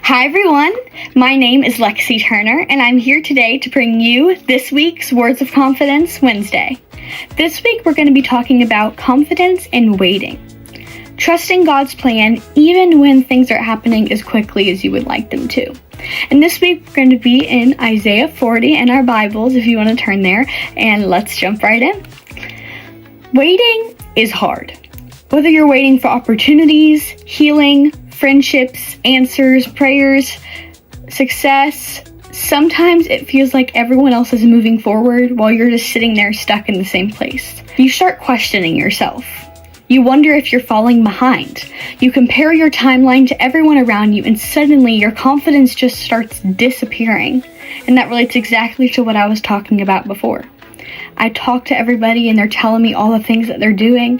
Hi everyone, my name is Lexi Turner and I'm here today to bring you this week's Words of Confidence Wednesday. This week we're going to be talking about confidence in waiting. Trusting God's plan even when things are happening as quickly as you would like them to. And this week we're going to be in Isaiah 40 in our Bibles if you want to turn there, and let's jump right in. Waiting is hard. Whether you're waiting for opportunities, healing, friendships, answers, prayers, success, sometimes it feels like everyone else is moving forward while you're just sitting there stuck in the same place. You start questioning yourself. You wonder if you're falling behind. You compare your timeline to everyone around you and suddenly your confidence just starts disappearing. And that relates exactly to what I was talking about before. I talk to everybody and they're telling me all the things that they're doing,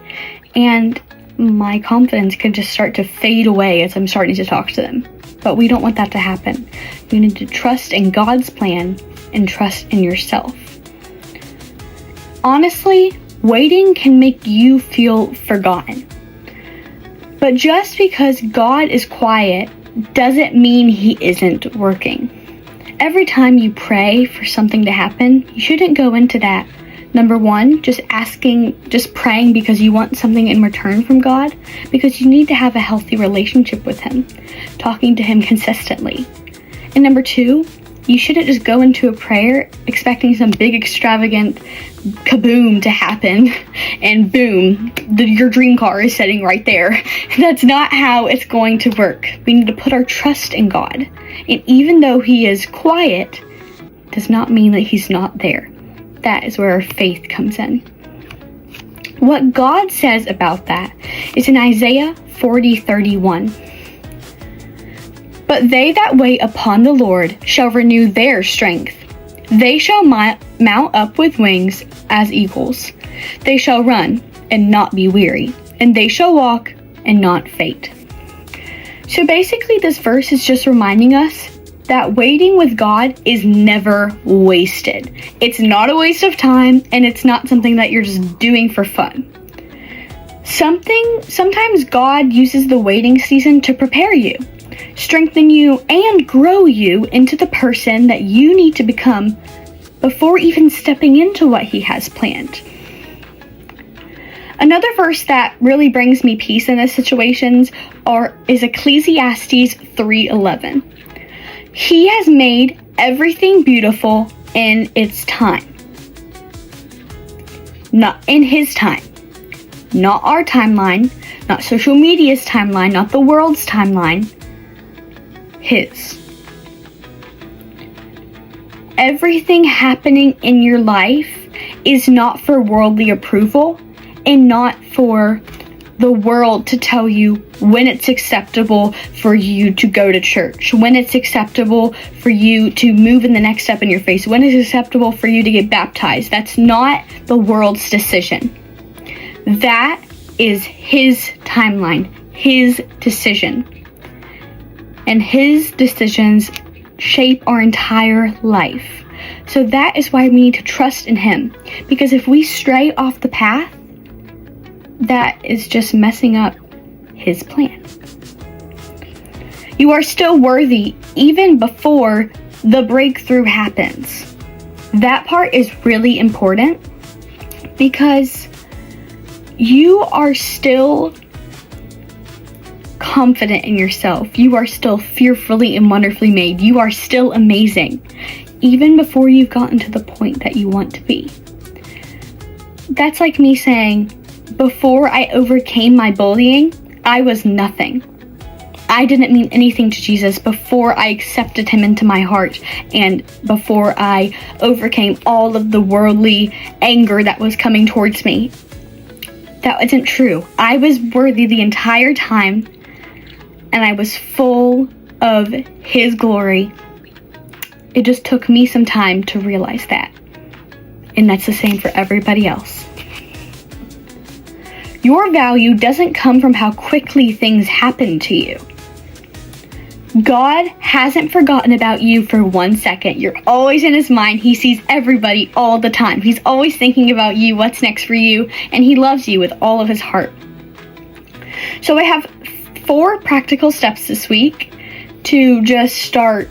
and my confidence could just start to fade away as I'm starting to talk to them. But we don't want that to happen. You need to trust in God's plan and trust in yourself. Honestly, waiting can make you feel forgotten. But just because God is quiet doesn't mean He isn't working. Every time you pray for something to happen, you shouldn't go into that. Number one, just praying because you want something in return from God, because you need to have a healthy relationship with Him, talking to Him consistently. And number two, you shouldn't just go into a prayer expecting some big extravagant kaboom to happen and boom, your dream car is sitting right there. That's not how it's going to work. We need to put our trust in God. And even though He is quiet, does not mean that He's not there. That is where our faith comes in. What God says about that is in Isaiah 40:31. But they that wait upon the Lord shall renew their strength. They shall mount up with wings as eagles. They shall run and not be weary, and they shall walk and not faint. So basically this verse is just reminding us that waiting with God is never wasted. It's not a waste of time, and it's not something that you're just doing for fun. Sometimes God uses the waiting season to prepare you, strengthen you, and grow you into the person that you need to become before even stepping into what He has planned. Another verse that really brings me peace in these situations is Ecclesiastes 3:11. He has made everything beautiful in its time. Not in His time. Not our timeline, not social media's timeline, not the world's timeline. His. Everything happening in your life is not for worldly approval and not for the world to tell you when it's acceptable for you to go to church, when it's acceptable for you to move in the next step in your faith, when it's acceptable for you to get baptized. That's not the world's decision. That is His timeline, His decision. And His decisions shape our entire life. So that is why we need to trust in Him. Because if we stray off the path, that is just messing up His plan. You are still worthy even before the breakthrough happens. That part is really important because you are still confident in yourself. You are still fearfully and wonderfully made. You are still amazing, even before you've gotten to the point that you want to be. That's like me saying, before I overcame my bullying, I was nothing. I didn't mean anything to Jesus before I accepted Him into my heart and before I overcame all of the worldly anger that was coming towards me. That wasn't true. I was worthy the entire time, and I was full of His glory. It just took me some time to realize that. And that's the same for everybody else. Your value doesn't come from how quickly things happen to you. God hasn't forgotten about you for 1 second. You're always in His mind. He sees everybody all the time. He's always thinking about you, what's next for you, and He loves you with all of His heart. So I have 4 practical steps this week to just start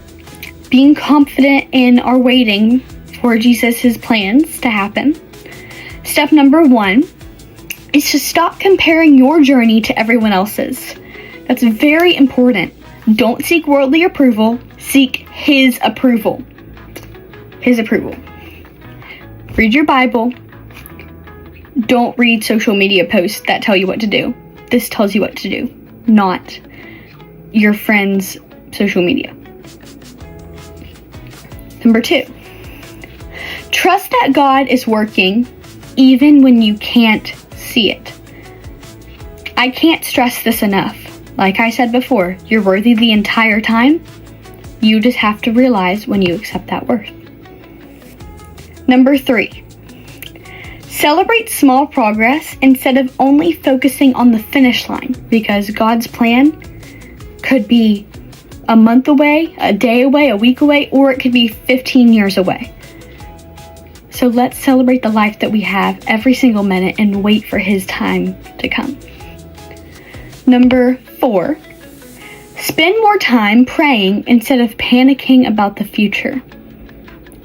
being confident in our waiting for Jesus' plans to happen. Step number 1 is to stop comparing your journey to everyone else's. That's very important. Don't seek worldly approval, seek His approval. His approval. Read your Bible. Don't read social media posts that tell you what to do. This tells you what to do, not your friend's social media. Number 2, trust that God is working even when you can't see it. I can't stress this enough. Like I said before, you're worthy the entire time. You just have to realize when you accept that worth. Number 3, celebrate small progress instead of only focusing on the finish line, because God's plan could be a month away, a day away, a week away, or it could be 15 years away. So let's celebrate the life that we have every single minute and wait for His time to come. Number 4, spend more time praying instead of panicking about the future.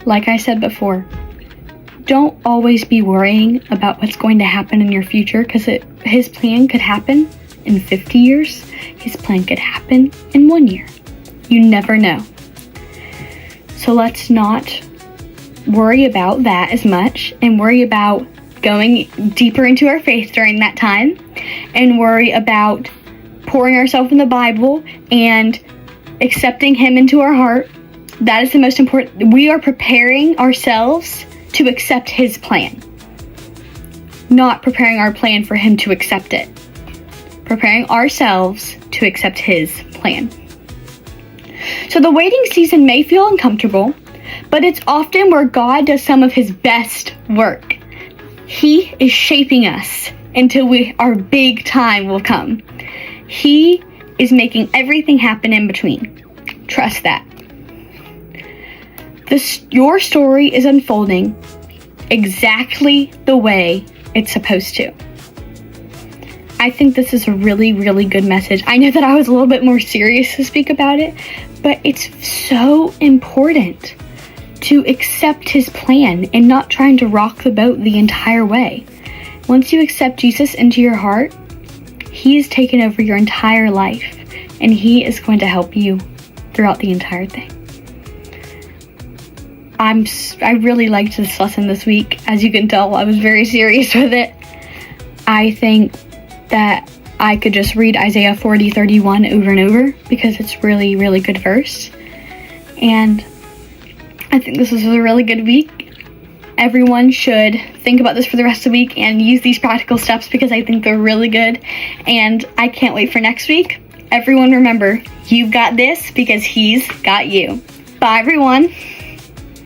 Like I said before, don't always be worrying about what's going to happen in your future, because His plan could happen in 50 years. His plan could happen in 1 year. You never know. So let's not worry about that as much, and worry about going deeper into our faith during that time, and worry about pouring ourselves in the Bible and accepting Him into our heart. That is the most important. We are preparing ourselves to accept His plan, not preparing our plan for Him to accept it. Preparing ourselves to accept His plan. So the waiting season may feel uncomfortable, but it's often where God does some of His best work. He is shaping us until our big time will come. He is making everything happen in between. Trust that. Your story is unfolding exactly the way it's supposed to. I think this is a really, really good message. I know that I was a little bit more serious to speak about it, but it's so important to accept His plan and not trying to rock the boat the entire way. Once you accept Jesus into your heart, He has taken over your entire life, and He is going to help you throughout the entire thing. I really liked this lesson this week. As you can tell, I was very serious with it. I think that I could just read Isaiah 40:31 over and over, because it's really, really good verse. And I think this was a really good week. Everyone should think about this for the rest of the week and use these practical steps, because I think they're really good. And I can't wait for next week. Everyone remember, you've got this because He's got you. Bye, everyone.